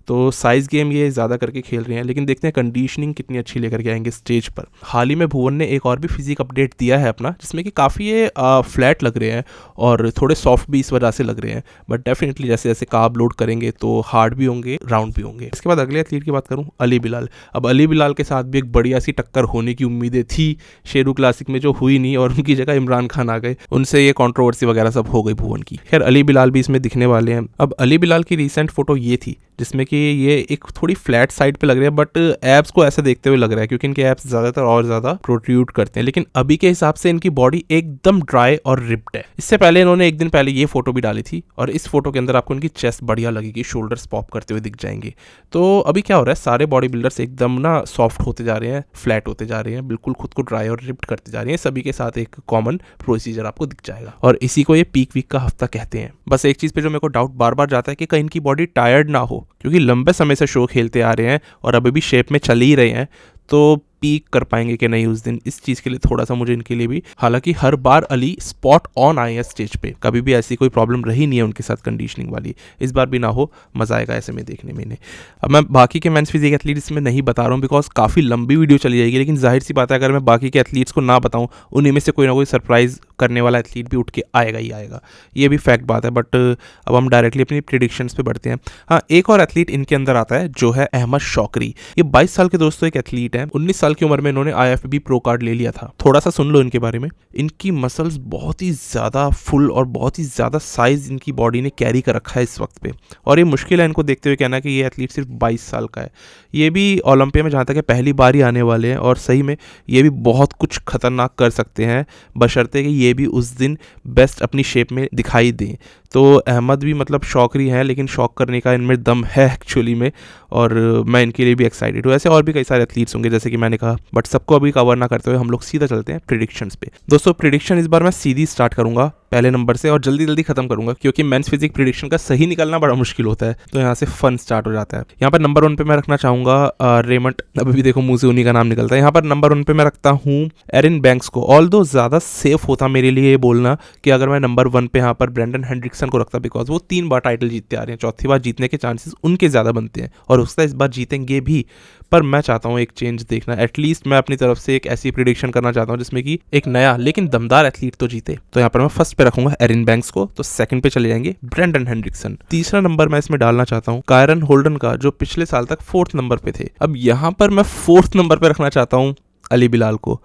तो साइज गेम ये ज़्यादा करके खेल रहे हैं। लेकिन देखते हैं कंडीशनिंग कितनी अच्छी लेकर के आएंगे स्टेज पर। हाल ही में भुवन ने एक और भी फिजिक अपडेट दिया है अपना, जिसमें कि काफ़ी ये फ्लैट लग रहे हैं और थोड़े सॉफ्ट भी इस वजह से लग रहे हैं, बट डेफिनेटली जैसे जैसे कार्ब लोड करेंगे तो हार्ड भी होंगे, राउंड भी होंगे। इसके बाद अगले एथलीट की बात करूं, अली बिलाल। अब अली बिलाल के साथ भी एक बढ़िया सी टक्कर होने की उम्मीदें थी शेरू क्लासिक में, जो हुई नहीं, और उनकी जगह इमरान खान आ गए, उनसे ये कंट्रोवर्सी वगैरह सब हो गई भुवन की। खैर, अली बिलाल भी इसमें दिखने वाले हैं। अब अली बिलाल की रिसेंट फोटो ये थी जिसमें कि ये एक थोड़ी फ्लैट साइड पे लग रहे हैं, बट एब्स को ऐसे देखते हुए लग रहा है क्योंकि इनके एब्स ज़्यादातर और ज़्यादा प्रोट्रूड करते हैं। लेकिन अभी के हिसाब से इनकी बॉडी एकदम ड्राई और रिप्ड है। इससे पहले इन्होंने एक दिन पहले ये फोटो भी डाली थी और इस फोटो के अंदर आपको इनकी चेस्ट बढ़िया लगेगी, शोल्डर्स पॉप करते हुए दिख जाएंगे। तो अभी क्या हो रहा है, सारे बॉडी बिल्डर्स एकदम ना सॉफ्ट होते जा रहे हैं, फ्लैट होते जा रहे हैं, बिल्कुल खुद को ड्राई और रिप्ड करते जा रहे हैं। सभी के साथ एक कॉमन प्रोसीजर आपको दिख जाएगा और इसी को ये पीक वीक का हफ्ता कहते हैं। बस एक चीज़ पे जो मेरे को डाउट बार बार जाता है कि कहीं इनकी बॉडी टायर्ड ना हो, क्योंकि लंबे समय से शो खेलते आ रहे हैं और अभी भी शेप में चल ही रहे हैं, तो पीक कर पाएंगे कि नहीं उस दिन, इस चीज़ के लिए थोड़ा सा मुझे इनके लिए भी, हालांकि हर बार अली स्पॉट ऑन आए हैं स्टेज पे, कभी भी ऐसी कोई प्रॉब्लम रही नहीं है उनके साथ कंडीशनिंग वाली, इस बार भी ना हो, मज़ा आएगा ऐसे में देखने में इन्हें। अब मैं बाकी के मेंस फिजिक एथलीट्स में नहीं बता रहा हूँ बिकॉज काफ़ी लंबी वीडियो चली जाएगी, लेकिन जाहिर सी बात है अगर मैं बाकी के एथलीट्स को ना बताऊँ, उन्हीं में से कोई ना कोई सरप्राइज करने वाला एथलीट भी उठ के आएगा ही आएगा, ये भी फैक्ट बात है। बट अब हम डायरेक्टली अपनी प्रिडिक्शंस पे बढ़ते हैं। हाँ, एक और एथलीट इनके अंदर आता है जो है अहमद शौकरी। ये 22 साल के दोस्तों एक एथलीट है। 19 साल की उम्र में इन्होंने IFBB प्रो कार्ड ले लिया था। थोड़ा सा सुन लो इनके बारे में। इनकी मसल्स बहुत ही ज़्यादा फुल और बहुत ही ज़्यादा साइज इनकी बॉडी ने कैरी कर रखा है इस वक्त पे, और ये मुश्किल है इनको देखते हुए कहना कि ये एथलीट सिर्फ 22 साल का है। ये भी ओलंपिया में जहाँ तक है पहली बार ही आने वाले हैं और सही में ये भी बहुत कुछ खतरनाक कर सकते हैं, बशर्ते कि ये भी उस दिन बेस्ट अपनी शेप में दिखाई दें। तो अहमद भी मतलब शौकरी हैं, लेकिन शौक करने का इनमें दम है एक्चुअली में, और मैं इनके लिए भी एक्साइटेड हूँ। ऐसे और भी कई सारे एथलीट्स होंगे जैसे कि मैंने कहा, बट सबको अभी कवर ना करते हुए हम लोग सीधा चलते हैं प्रिडिक्शंस पे। दोस्तों प्रिडिक्शन इस बार मैं सीधी स्टार्ट करूंगा पहले नंबर से और जल्दी जल्दी खत्म करूंगा, क्योंकि मेंस फिजिक प्रिडिक्शन का सही निकलना बड़ा मुश्किल होता है, तो यहाँ से फन स्टार्ट हो जाता है। यहाँ पर नंबर 1 पे मैं रखना चाहूंगा रेमंड, अभी भी देखो मुंह से उन्हीं का नाम निकलता है। यहाँ पर नंबर 1 पे मैं रखता हूँ एरिन बैंक्स को। ऑल्दो ज़्यादा सेफ होता मेरे लिए ये बोलना कि अगर मैं नंबर 1 पे यहाँ पर ब्रेंडन हेंड्रिक्सन को रखता, बिकॉज वो 3 बार टाइटल जीतते आ रहे हैं, चौथी बार जीतने के चांसेस उनके ज़्यादा बनते हैं और उसका इस बार जीतेंगे भी। पर मैं चाहता हूँ एक चेंज देखना, एटलीस्ट मैं अपनी तरफ से एक ऐसी प्रिडिक्शन करना चाहता हूँ जिसमें कि एक नया लेकिन दमदार एथलीट तो जीते। तो यहाँ पर मैं फर्स्ट पे रखूंगा एरिन बैंक्स को, तो सेकंड पे चले जाएंगे ब्रेंडन हेंड्रिक्सन। तीसरा नंबर मैं इसमें डालना चाहता हूँ कायरन होल्डन का, जो पिछले साल तक 4th नंबर पे थे। अब यहाँ पर मैं 4th नंबर पे रखना चाहता हूँ अली बिलाल को।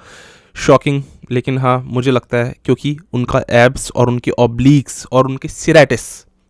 शॉकिंग, लेकिन हाँ मुझे लगता है क्योंकि उनका एब्स और उनके ऑब्लिक्स और उनके सिरेटिस,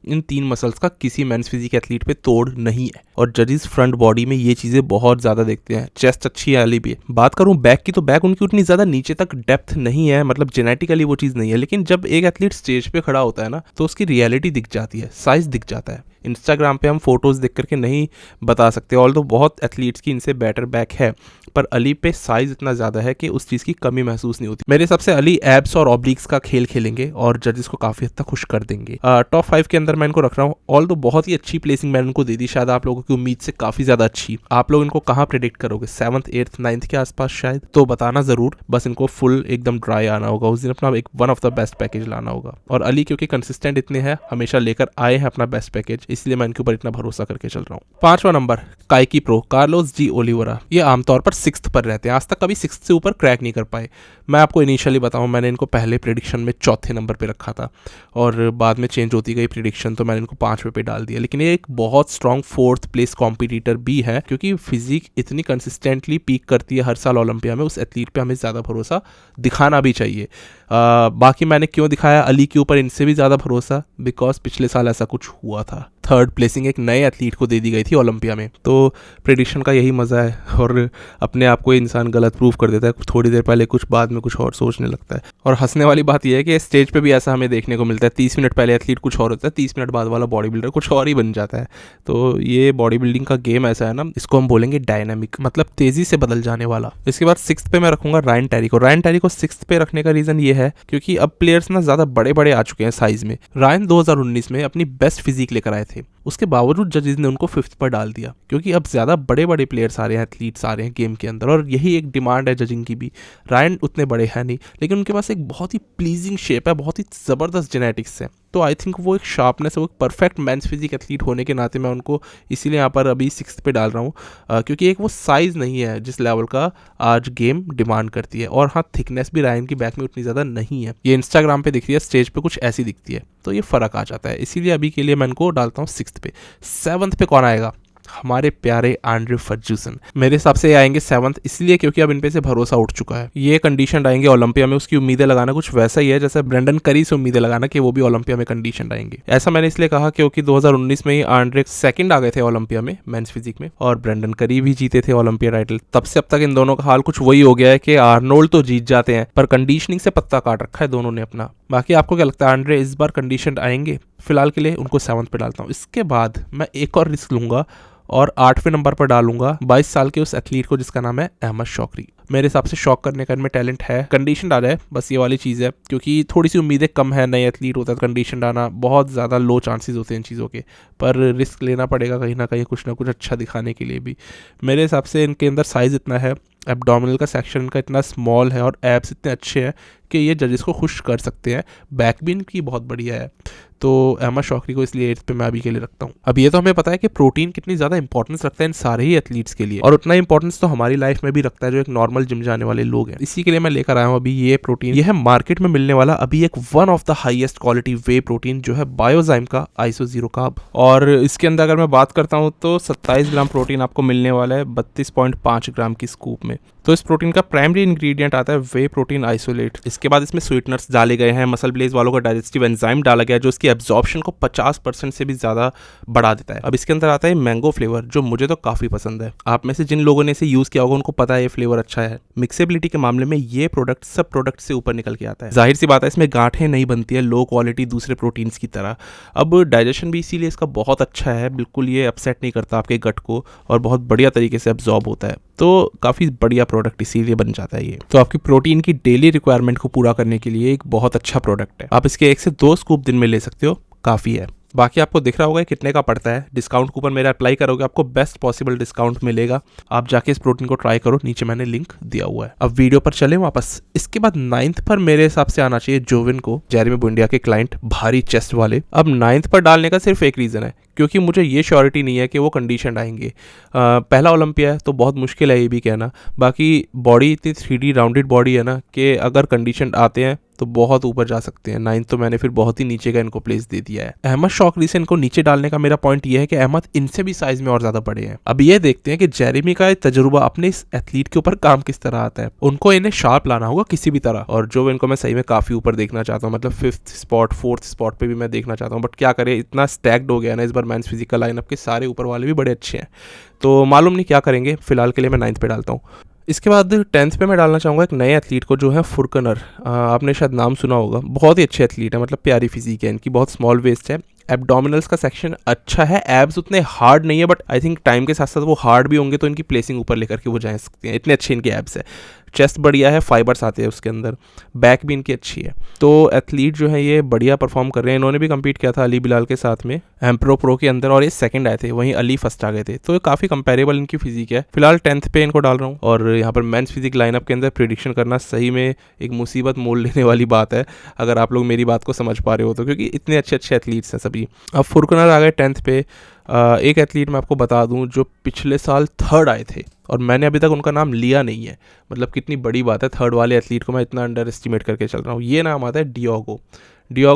इन 3 मसल्स का किसी मेंस फिजिक एथलीट पे तोड़ नहीं है, और जजेस फ्रंट बॉडी में ये चीज़ें बहुत ज़्यादा देखते हैं। चेस्ट अच्छी है अली भी। बात करूँ बैक की, तो बैक उनकी उतनी ज़्यादा नीचे तक डेप्थ नहीं है, मतलब जेनेटिकली वो चीज़ नहीं है, लेकिन जब एक एथलीट स्टेज पे खड़ा होता है ना, तो उसकी रियलिटी दिख जाती है, साइज दिख जाता है। इंस्टाग्राम पे हम फोटोज़ देख करके नहीं बता सकते, ऑल्दो बहुत एथलीट्स की इनसे बेटर बैक है, पर अली पे साइज इतना ज़्यादा है कि उस चीज़ की कमी महसूस नहीं होती। मेरे हिसाब से अली एब्स और ऑब्लिक्स का खेल खेलेंगे और जजेस को काफ़ी हद तक खुश कर देंगे। टॉप 5 के अंदर मैं इनको रख रहा हूँ। ऑल्दो बहुत ही अच्छी प्लेसिंग मैंने उनको दे दी, शायद आप लोगों की उम्मीद से काफ़ी ज़्यादा अच्छी। आप लोग इनको कहाँ प्रेडिक्ट करोगे? 7th 8th 9th के आसपास शायद, तो बताना ज़रूर। बस इनको फुल एकदम ड्राई आना होगा उस दिन, अपना एक one of the best package लाना होगा। और अली क्योंकि कंसिस्टेंट इतने हैं, हमेशा लेकर आए हैं अपना बेस्ट पैकेज, इसलिए मैं इनके ऊपर इतना भरोसा करके चल रहा हूँ। 5वां नंबर काइकी प्रो, कार्लोस जी ओलिवेरा। ये आमतौर पर 6th पर रहते हैं, आज तक कभी 6th से ऊपर क्रैक नहीं कर पाए। मैं आपको इनिशियली बताऊं, मैंने इनको पहले प्रेडिक्शन में 4थे नंबर पे रखा था और बाद में चेंज होती गई प्रेडिक्शन, तो मैंने इनको 5वें पे डाल दिया। लेकिन ये एक बहुत स्ट्रॉन्ग 4th प्लेस कॉम्पिटिटर भी है, क्योंकि फिजिक इतनी कंसिस्टेंटली पीक करती है हर साल ओलंपिया में, उस एथलीट पे हमें ज़्यादा भरोसा दिखाना भी चाहिए। बाकी मैंने क्यों दिखाया अली के ऊपर इनसे भी ज़्यादा भरोसा, बिकॉज पिछले साल ऐसा कुछ हुआ था, 3rd प्लेसिंग एक नए एथलीट को दे दी गई थी ओलंपिया में। तो प्रेडिक्शन का यही मज़ा है, और अपने आप को इंसान गलत प्रूव कर देता है, थोड़ी देर पहले कुछ, बाद में कुछ और सोचने लगता है। और हंसने वाली बात यह है कि स्टेज पे भी ऐसा हमें देखने को मिलता है, 30 मिनट पहले एथलीट कुछ और होता है, 30 मिनट बाद वाला बॉडी बिल्डर कुछ और ही बन जाता है। तो ये बॉडी बिल्डिंग का गेम ऐसा है ना, इसको हम बोलेंगे डायनामिक, मतलब तेज़ी से बदल जाने वाला। इसके बाद 6th पे मैं रखूंगा रायन टेरी को। रायन टेरी को 6th पे रखने का रीज़न ये है क्योंकि अब प्लेयर्स ना ज़्यादा बड़े बड़े आ चुके हैं साइज़ में। रायन 2019 में अपनी बेस्ट फिजिक लेकर आए थे, उसके बावजूद जजेस ने उनको 5th पर डाल दिया, क्योंकि अब ज़्यादा बड़े बड़े प्लेयर्स आ रहे हैं, एथलीट्स आ रहे हैं गेम के अंदर, और यही एक डिमांड है जजिंग की भी। रायन उतने बड़े हैं नहीं, लेकिन उनके पास एक बहुत ही प्लीजिंग शेप है, बहुत ही ज़बरदस्त जेनेटिक्स है। तो आई थिंक वो एक शार्पनेस है, वो एक परफेक्ट मेंस फिजिक एथलीट होने के नाते मैं उनको इसीलिए यहाँ पर अभी 6th पे डाल रहा हूँ, क्योंकि एक वो साइज़ नहीं है जिस लेवल का आज गेम डिमांड करती है। और हाँ, थिकनेस भी रायन की बैक में उतनी ज़्यादा नहीं है, ये इंस्टाग्राम पे दिख रही है, स्टेज पे कुछ ऐसी दिखती है, तो ये फ़र्क आ जाता है। इसीलिए अभी के लिए मैं इनको डालता हूँ 6th पे। 7th पे कौन आएगा? हमारे प्यारे आंड्रे फर्ग्यूसन। मेरे हिसाब से आएंगे 7th, इसलिए क्योंकि अब इन पे से भरोसा उठ चुका है। ये कंडीशन आएंगे ओलंपिया में, उसकी उम्मीदें लगाना कुछ वैसा ही है जैसे ब्रेंडन करी से उम्मीदें लगाना कि वो भी ओलंपिया में कंडीशन आएंगे। ऐसा मैंने इसलिए कहा क्योंकि 2019 में ही आंड्रे 2nd आ गए थे ओलंपिया में मेंस फिजिक में, और ब्रेंडन करी भी जीते थे ओलंपिया टाइटल। तब से अब तक इन दोनों का हाल कुछ वही हो गया है कि आर्नोल्ड तो जीत जाते हैं, पर कंडीशनिंग से पत्ता काट रखा है दोनों ने अपना। बाकी आपको क्या लगता है, आंड्रे इस बार कंडीशन आएंगे? फिलहाल के लिए उनको 7th पे डालता हूँ। इसके बाद मैं एक और रिस्क लूँगा और 8वें नंबर पर डालूंगा 22 साल के उस एथलीट को जिसका नाम है अहमद शौकरी। मेरे हिसाब से शॉक करने का इनमें टैलेंट है, कंडीशन आ जाए बस ये वाली चीज़ है, क्योंकि थोड़ी सी उम्मीदें कम है, नए एथलीट होता है कंडीशन आना बहुत ज़्यादा लो चांसेस होते हैं इन चीज़ों के, पर रिस्क लेना पड़ेगा कहीं ना कहीं कुछ ना कुछ अच्छा दिखाने के लिए भी। मेरे हिसाब से इनके अंदर साइज़ इतना है, एब्डोमिनल का सेक्शन इनका इतना स्मॉल है और एब्स इतने अच्छे हैं कि ये जजेस को खुश कर सकते हैं। बैक भी इनकी बहुत बढ़िया है, तो अहमद शौकरी को इसलिए 8th पे मैं अभी के लिए रखता हूँ। अब ये तो हमें पता है कि प्रोटीन कितनी ज़्यादा इंपॉर्टेंस रखता है इन सारे ही एथलीट्स के लिए, और उतना इंपॉर्टेंस तो हमारी लाइफ में भी रखता है जो एक नॉर्मल जिम जाने वाले लोग हैं। इसी के लिए मैं लेकर आया हूँ अभी ये प्रोटीन। यह है मार्केट में मिलने वाला अभी एक one of the highest quality way protein जो है बायोजाइम का आइसो जीरो कार्ब, और इसके अंदर अगर मैं बात करता हूँ तो 27 ग्राम प्रोटीन आपको मिलने वाला है 32.5 ग्राम की स्कूप में। तो इस प्रोटीन का प्राइमरी इंग्रेडिएंट आता है वे प्रोटीन आइसोलेट। इसके बाद इसमें स्वीटनर्स डाले गए हैं, मसल ब्लेज वालों का डाइजेस्टिव एंजाइम डाला गया है जो इसकी एब्जॉर्प्शन को 50% से भी ज़्यादा बढ़ा देता है। अब इसके अंदर आता है मैंगो फ्लेवर जो मुझे तो काफ़ी पसंद है। आप में से जिन लोगों ने इसे यूज़ किया होगा उनको पता है ये फ्लेवर अच्छा है। मिक्सेबिलिटी के मामले में ये प्रोडक्ट सब प्रोडक्ट से ऊपर निकल के आता है। जाहिर सी बात है इसमें गांठें नहीं बनती है लो क्वालिटी दूसरे प्रोटीन्स की तरह। अब डाइजेशन भी इसीलिए इसका बहुत अच्छा है, बिल्कुल ये अपसेट नहीं करता आपके गट को और बहुत बढ़िया तरीके से एब्जॉर्ब होता है, तो काफ़ी बढ़िया प्रोडक्ट इसीलिए बन जाता है ये। तो आपकी प्रोटीन की डेली रिक्वायरमेंट को पूरा करने के लिए एक बहुत अच्छा प्रोडक्ट है। आप इसके 1 से 2 स्कूप दिन में ले सकते हो, काफ़ी है। बाकी आपको दिख रहा होगा कितने का पड़ता है। डिस्काउंट कूपन मेरा अप्लाई करोगे आपको बेस्ट पॉसिबल डिस्काउंट मिलेगा। आप जाके इस प्रोटीन को ट्राई करो, नीचे मैंने लिंक दिया हुआ है। अब वीडियो पर चले वापस। इसके बाद 9th पर मेरे हिसाब से आना चाहिए जोविन को, जेरेमी बुंडिया के क्लाइंट, भारी चेस्ट वाले। अब 9th पर डालने का सिर्फ एक रीज़न है, क्योंकि मुझे ये श्योरिटी नहीं है कि वो कंडीशन आएंगे। पहला ओलंपिया है तो बहुत मुश्किल है ये भी कहना। बाकी बॉडी इतनी 3D राउंडेड बॉडी है ना कि अगर कंडीशन आते हैं तो बहुत ऊपर जा सकते हैं। 9th तो मैंने फिर बहुत ही नीचे का इनको प्लेस दे दिया है। अहमद शौकरी से इनको नीचे डालने का मेरा पॉइंट ये है कि अहमद इनसे भी साइज में और ज़्यादा बड़े हैं। अब ये देखते हैं कि जेरेमी का तजुर्बा अपने इस एथलीट के ऊपर काम किस तरह आता है। उनको इन्हें शार्प लाना होगा किसी भी तरह, और जो इनको मैं सही में काफ़ी ऊपर देखना चाहता हूँ, मतलब 5th स्पॉट 4th स्पॉट पर भी मैं देखना चाहता हूँ। बट क्या करें, इतना स्टैक्ड हो गया ना इस बार मेंस फिजिकल लाइनअप के, सारे ऊपर वाले भी बड़े अच्छे हैं, तो मालूम नहीं क्या करेंगे। फिलहाल के लिए मैं 9th पे डालता हूँ। इसके बाद 10th पे मैं डालना चाहूँगा एक नए एथलीट को जो है फुरकनर। आपने शायद नाम सुना होगा, बहुत ही अच्छे एथलीट है, मतलब प्यारी फिजिक है इनकी, बहुत स्मॉल वेस्ट है। एब्डोमिनल्स का सेक्शन अच्छा है, एब्स उतने हार्ड नहीं है, बट आई थिंक टाइम के साथ साथ वो हार्ड भी होंगे तो इनकी प्लेसिंग ऊपर लेकर के वो जा सकते हैं, इतने अच्छे इनके एब्स है। चेस्ट बढ़िया है, फाइबर्स आते हैं उसके अंदर, बैक भी इनकी अच्छी है। तो एथलीट जो है ये बढ़िया परफॉर्म कर रहे हैं। इन्होंने भी कम्पीट किया था अली बिलाल के साथ में एम्प्रो प्रो के अंदर, और ये सेकंड आए थे, वहीं अली फर्स्ट आ गए थे, तो काफ़ी कंपेरेबल इनकी फिजिक है। फिलहाल 10th पे इनको डाल रहा हूँ। और यहाँ पर मेंस फिजिक लाइनअप के अंदर प्रिडिक्शन करना सही में एक मुसीबत मोल लेने वाली बात है, अगर आप लोग मेरी बात को समझ पा रहे हो तो, क्योंकि इतने अच्छे अच्छे एथलीट्स हैं सभी। अब फुरकनर आ गए 10th पे। एक एथलीट मैं आपको बता दूं जो पिछले साल 3rd आए थे और मैंने अभी तक उनका नाम लिया नहीं है, मतलब कितनी बड़ी बात है। 3rd वाले एथलीट को मैं इतना अंडर एस्टिमेट करके चल रहा हूँ। ये नाम आता है डियोगो।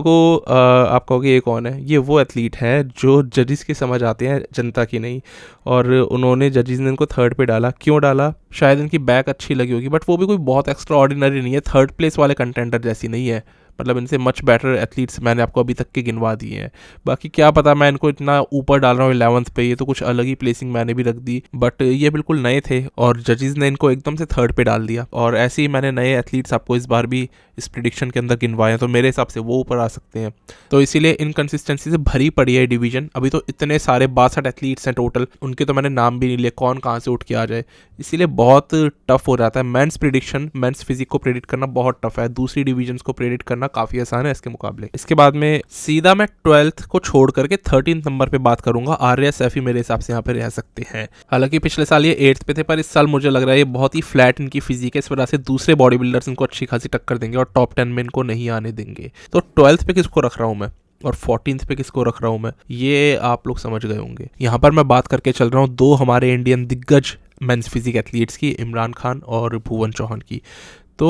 आप कहोगे ये कौन है? ये वो एथलीट है जो जजेस की समझ आते हैं, जनता की नहीं, और उन्होंने जजेस ने इनको 3rd पे डाला। क्यों डाला? शायद इनकी बैक अच्छी लगी होगी, बट वो भी कोई बहुत एक्स्ट्रा ऑर्डिनरी नहीं है, 3rd प्लेस वाले कंटेंडर जैसी नहीं है, मतलब इनसे मच बेटर एथलीट्स मैंने आपको अभी तक के गिनवा दिए हैं। बाकी क्या पता मैं इनको इतना ऊपर डाल रहा हूँ 11th पे, ये तो कुछ अलग ही प्लेसिंग मैंने भी रख दी, बट ये बिल्कुल नए थे और जजेस ने इनको एकदम से 3rd पे डाल दिया। और ऐसे ही मैंने नए एथलीट्स आपको इस बार भी इस प्रिडिक्शन के अंदर गिनवाए हैं, तो मेरे हिसाब से वो ऊपर आ सकते हैं। तो इसीलिए इनकन्सिस्टेंसी से भरी पड़ी है डिवीजन। अभी तो इतने सारे 62 एथलीट्स हैं टोटल, उनके तो मैंने नाम भी नहीं लिए, कौन कहाँ से उठ के आ जाए, इसीलिए बहुत टफ हो जाता है। मेंस प्रिडिक्शन, मेंस फिजिक को प्रेडिक्ट करना बहुत टफ है, दूसरी डिवीजन को प्रेडिक्ट करना काफ़ी आसान है इसके मुकाबले। इसके बाद में सीधा मैं 12th को छोड़ करके 13th नंबर पे बात करूंगा। आर्या सैफी मेरे हिसाब से यहाँ पे रह सकते हैं। हालांकि पिछले साल ये 8th पे थे, पर इस साल मुझे लग रहा है ये बहुत ही फ्लैट इनकी फिजिक है, इस वजह से दूसरे बॉडी बिल्डर्स इनको अच्छी खासी टक्कर देंगे और टॉप 10 में इनको नहीं आने देंगे। तो 12th पे किसको रख रहा हूँ मैं और 14th पे किसको रख रहा हूँ मैं, ये आप लोग समझ गए होंगे। यहाँ पर मैं बात करके चल रहा हूँ दो हमारे इंडियन दिग्गज मेंस फिजिक एथलीट्स की, इमरान खान और भुवन चौहान की। तो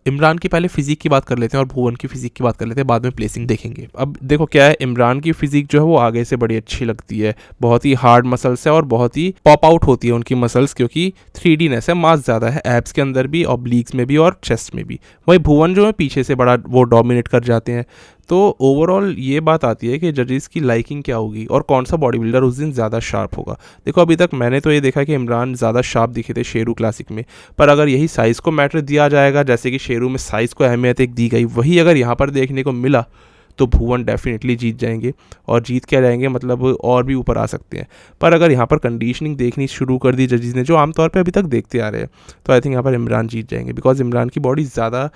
इमरान की पहले फिजिक की बात कर लेते हैं और भुवन की फिजिक की बात कर लेते हैं, बाद में प्लेसिंग देखेंगे। अब देखो क्या है, इमरान की फिजिक जो है वो आगे से बड़ी अच्छी लगती है, बहुत ही हार्ड मसल्स है और बहुत ही पॉप आउट होती है उनकी मसल्स, क्योंकि 3Dनेस है, मास ज़्यादा है एब्स के अंदर भी, ऑब्लिक्स में भी और चेस्ट में भी। वही भुवन जो है पीछे से बड़ा वो डोमिनेट कर जाते हैं। तो ओवरऑल ये बात आती है कि जजेस की लाइकिंग क्या होगी और कौन सा बॉडी बिल्डर उस दिन ज़्यादा शार्प होगा। देखो अभी तक मैंने तो ये देखा कि इमरान ज़्यादा शार्प दिखे थे शेरू क्लासिक में, पर अगर यही साइज़ को मैटर दिया जाएगा, जैसे कि शेरू में साइज़ को अहमियत एक दी गई, वही अगर यहाँ पर देखने को मिला तो भुवन डेफिनेटली जीत जाएंगे, और जीत क्या जाएंगे मतलब और भी ऊपर आ सकते हैं। पर अगर यहाँ पर कंडीशनिंग देखनी शुरू कर दी जजेस ने, जो आमतौर पे अभी तक देखते आ रहे हैं, तो आई थिंक यहाँ पर इमरान जीत जाएंगे, बिकॉज इमरान की बॉडी ज़्यादा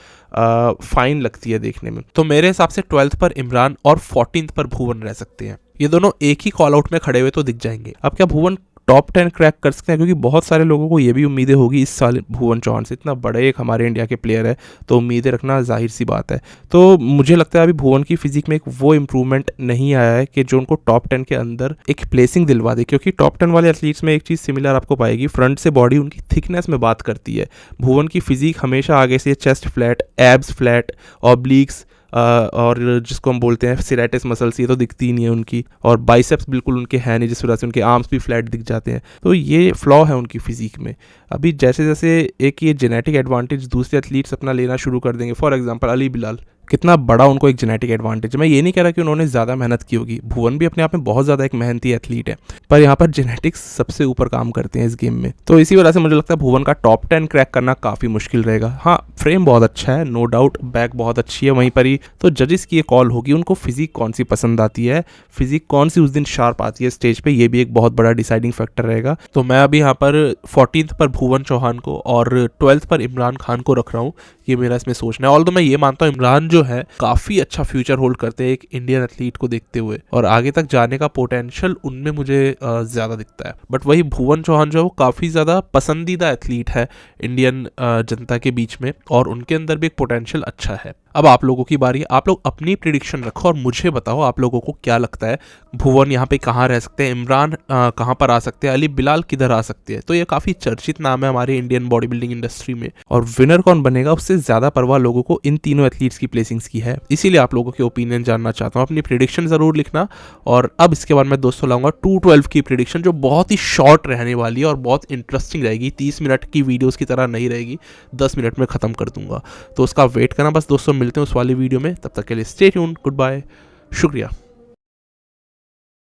फाइन लगती है देखने में। तो मेरे हिसाब से 12th पर इमरान और 14th पर भुवन रह सकते हैं। ये दोनों एक ही कॉल आउट में खड़े हुए तो दिख जाएंगे। अब क्या भुवन टॉप 10 क्रैक कर सकते हैं? क्योंकि बहुत सारे लोगों को ये भी उम्मीदें होगी इस साल भुवन चौहान से, इतना बड़े एक हमारे इंडिया के प्लेयर है तो उम्मीदें रखना जाहिर सी बात है। तो मुझे लगता है अभी भुवन की फिजिक में एक वो इम्प्रूवमेंट नहीं आया है कि जो उनको टॉप 10 के अंदर एक प्लेसिंग दिलवा दे, क्योंकि टॉप 10 वाले एथलीट्स में एक चीज़ सिमिलर आपको पाएगी, फ्रंट से बॉडी उनकी थिकनेस में बात करती है। भुवन की फिजिक हमेशा आगे से चेस्ट फ्लैट, एब्स फ्लैट, ऑब्लिक्स और जिसको हम बोलते हैं सिरेटिस मसल्स, ये तो दिखती ही नहीं है उनकी, और बाइसेप्स बिल्कुल उनके हैं नहीं, जिस वजह से उनके आर्म्स भी फ्लैट दिख जाते हैं। तो ये फ्लॉ है उनकी फिजिक में। अभी जैसे जैसे एक ये जेनेटिक एडवांटेज दूसरे एथलीट्स अपना लेना शुरू कर देंगे, फॉर एग्जांपल अली बिलाल, कितना बड़ा उनको एक जेनेटिक एडवांटेज है। मैं ये नहीं कह रहा कि उन्होंने ज़्यादा मेहनत की होगी, भुवन भी अपने आप में बहुत ज़्यादा एक मेहनती एथलीट है, पर यहाँ पर जेनेटिक्स सबसे ऊपर काम करते हैं इस गेम में। तो इसी वजह से मुझे लगता है भुवन का टॉप 10 क्रैक करना काफ़ी मुश्किल रहेगा। हाँ, फ्रेम बहुत अच्छा है, नो डाउट, बैक बहुत अच्छी है वहीं पर ही, तो जजेस की ये कॉल होगी उनको फिजिक कौन सी पसंद आती है, फिजिक कौन सी उस दिन शार्प आती है स्टेज पे, ये भी एक बहुत बड़ा डिसाइडिंग फैक्टर रहेगा। तो मैं अभी यहाँ पर 14th पर भुवन चौहान को और 12th पर इमरान खान को रख रहा हूँ, ये मेरा इसमें सोचना है। ऑल्दो मैं ये मानता हूँ इमरान जो है काफ़ी अच्छा फ्यूचर होल्ड करते हैं एक इंडियन एथलीट को देखते हुए, और आगे तक जाने का पोटेंशियल उनमें मुझे ज़्यादा दिखता है। बट वही भुवन चौहान जो है वो काफ़ी ज़्यादा पसंदीदा एथलीट है इंडियन जनता के बीच में, और उनके अंदर भी एक पोटेंशियल अच्छा है। अब आप लोगों की बारी है, आप लोग अपनी प्रिडिक्शन रखो और मुझे बताओ आप लोगों को क्या लगता है, भुवन यहाँ पे कहाँ रह सकते हैं, इमरान कहाँ पर आ सकते हैं, अली बिलाल किधर आ सकते हैं। तो ये काफ़ी चर्चित नाम है हमारे इंडियन बॉडी बिल्डिंग इंडस्ट्री में, और विनर कौन बनेगा उससे ज़्यादा परवाह लोगों को इन तीनों एथलीट्स की प्लेसिंग्स की है। इसीलिए आप लोगों के ओपिनियन जानना चाहता हूँ, अपनी प्रिडिक्शन ज़रूर लिखना। और अब इसके बाद मैं दोस्तों लाऊंगा 212 की प्रिडिक्शन, जो बहुत ही शॉर्ट रहने वाली है और बहुत इंटरेस्टिंग रहेगी, 30 मिनट की वीडियोज़ की तरह नहीं रहेगी, 10 मिनट में ख़त्म कर दूंगा। तो उसका वेट करना बस दोस्तों, मिलते हैं उस वाली वीडियो में, तब तक के लिए स्टे ट्यून्ड, गुड बाय, शुक्रिया।